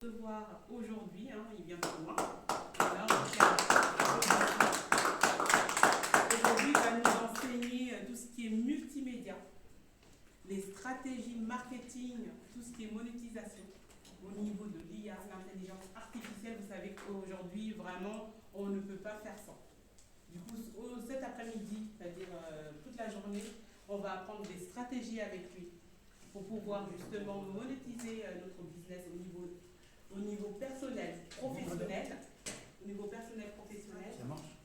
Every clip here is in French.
Recevoir aujourd'hui, il vient de loin. Aujourd'hui, il va nous enseigner tout ce qui est multimédia, les stratégies marketing, tout ce qui est monétisation au niveau de l'IA, l'intelligence artificielle. Vous savez qu'aujourd'hui, vraiment, on ne peut pas faire sans. Du coup, cet après-midi, c'est-à-dire toute la journée, on va apprendre des stratégies avec lui pour pouvoir justement monétiser notre business au niveau personnel, professionnel. Au niveau personnel, professionnel. Ça marche.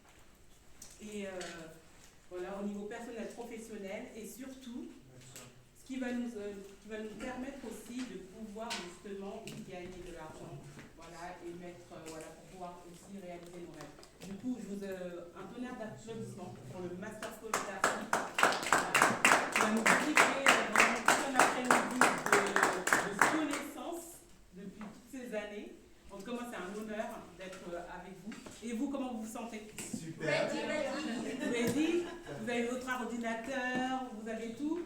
Et voilà, au niveau personnel, professionnel, et surtout, ce qui va nous permettre aussi de pouvoir justement gagner de l'argent, voilà, et mettre, voilà, pour pouvoir aussi réaliser nos rêves. Du coup, je vous un tonnerre d'applaudissements pour le Master Coach d'Arcy, qui va nous expliquer vraiment tout un après-midi de connaissances depuis toutes ces années. En tout cas, moi, c'est un honneur d'être avec vous. Et vous, comment vous vous sentez? Super. Ready. Vous avez votre ordinateur, vous avez tout.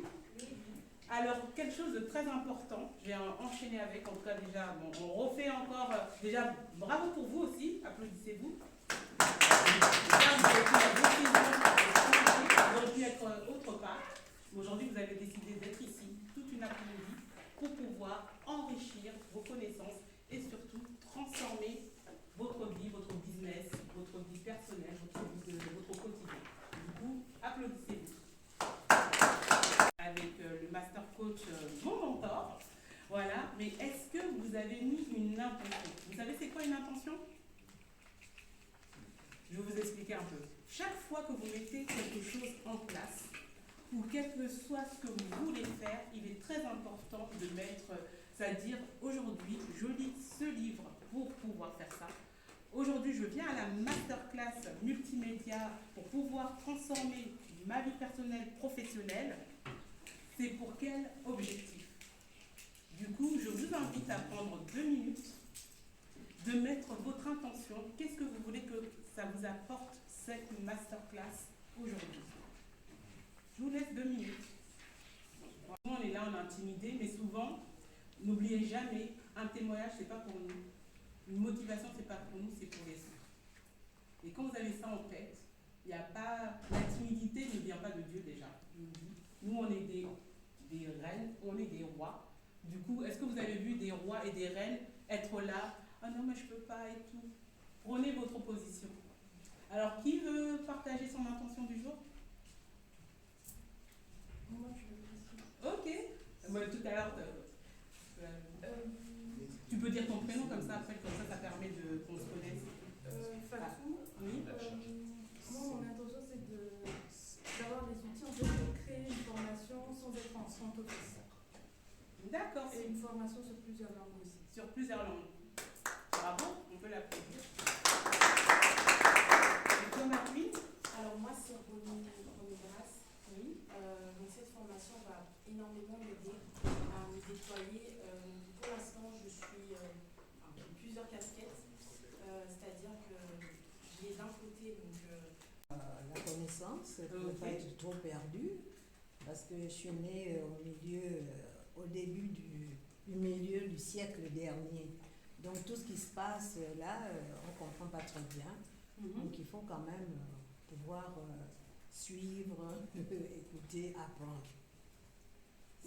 Alors, quelque chose de très important, je vais enchaîner avec, en tout cas déjà, bon, on refait encore, déjà, bravo pour vous aussi, applaudissez-vous. Vous auriez pu être autre part, mais aujourd'hui vous avez décidé d'être ici toute une après-midi pour pouvoir enrichir vos connaissances et surtout transformer votre vie, votre business, votre vie personnelle, votre quotidien. Du coup, applaudissez-vous. Avec le Master Coach, mon mentor. Voilà, mais est-ce que vous avez mis une intention? Vous savez c'est quoi une intention? Je vais vous expliquer un peu. Chaque fois que vous mettez quelque chose en place, ou quel que soit ce que vous voulez faire, il est très important de mettre, c'est-à-dire aujourd'hui, je lis ce livre pour pouvoir faire ça. Aujourd'hui, je viens à la masterclass multimédia pour pouvoir transformer ma vie personnelle, professionnelle. C'est pour quel objectif? Du coup, je vous invite à prendre 2 minutes, de mettre votre intention. Qu'est-ce que vous voulez que ça vous apporte cette masterclass aujourd'hui? Je vous laisse 2 minutes. On est là, on est intimidé, mais souvent, n'oubliez jamais, un témoignage, c'est pas pour nous. Une motivation, c'est pas pour nous, c'est pour les autres. Et quand vous avez ça en tête, il n'y a pas, la timidité ne vient pas de Dieu déjà. Nous, on est des reines, on est des rois. Du coup, est-ce que vous avez vu des rois et des reines être là? Ah non, mais je peux pas et tout. Prenez votre position. Alors, qui veut partager son intention du jour? Moi, je veux Ok. Tout à l'heure, tu peux dire ton prénom comme ça, après, ça permet qu'on se connaisse. Fatou. Oui. Moi, mon intention, c'est d'avoir des outils en fait, pour créer une formation sans être en front office. D'accord. Et une formation sur plusieurs langues aussi. Sur plusieurs langues. Bravo, on peut l'applaudir. Et toi, Marie? Alors moi, c'est Ronnie Grasse. Oui. Donc cette formation va énormément m'aider à me déployer. Pour l'instant, je suis plusieurs casquettes, c'est-à-dire que j'ai d'un côté la connaissance pour ne pas être trop perdue, parce que je suis née au début du milieu du siècle dernier. Donc tout ce qui se passe là, on ne comprend pas très bien. Donc il faut quand même pouvoir suivre, écouter, apprendre.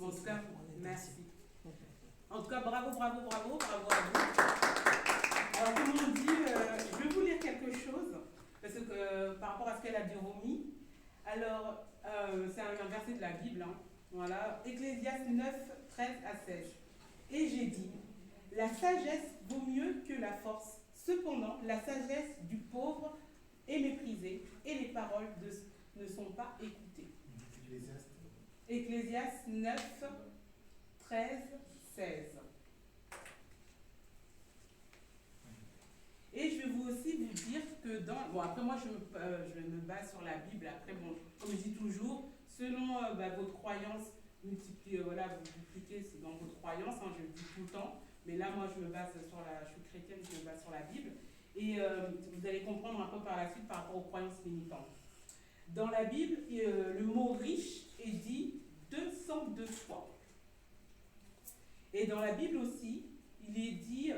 En tout cas, merci. Okay. En tout cas, bravo à vous. Alors, comme on dit, je vais vous lire quelque chose, parce que par rapport à ce qu'elle a dit Romy, alors, c'est un verset de la Bible, voilà, Ecclésiaste 9, 13 à 16. Et j'ai dit, la sagesse vaut mieux que la force. Cependant, la sagesse du pauvre est méprisée et les paroles ne sont pas écoutées. Ecclésiaste 9, 13, 16. Et je vais vous aussi vous dire que bon, après moi je me base sur la Bible. Après, bon, comme je dis toujours, selon votre croyance, vous multipliquez c'est dans votre croyance, je le dis tout le temps. Mais là, moi, je suis chrétienne, je me base sur la Bible. Et vous allez comprendre un peu par la suite par rapport aux croyances limitantes. Dans la Bible, le mot riche est dit 202 fois. Et dans la Bible aussi, il est dit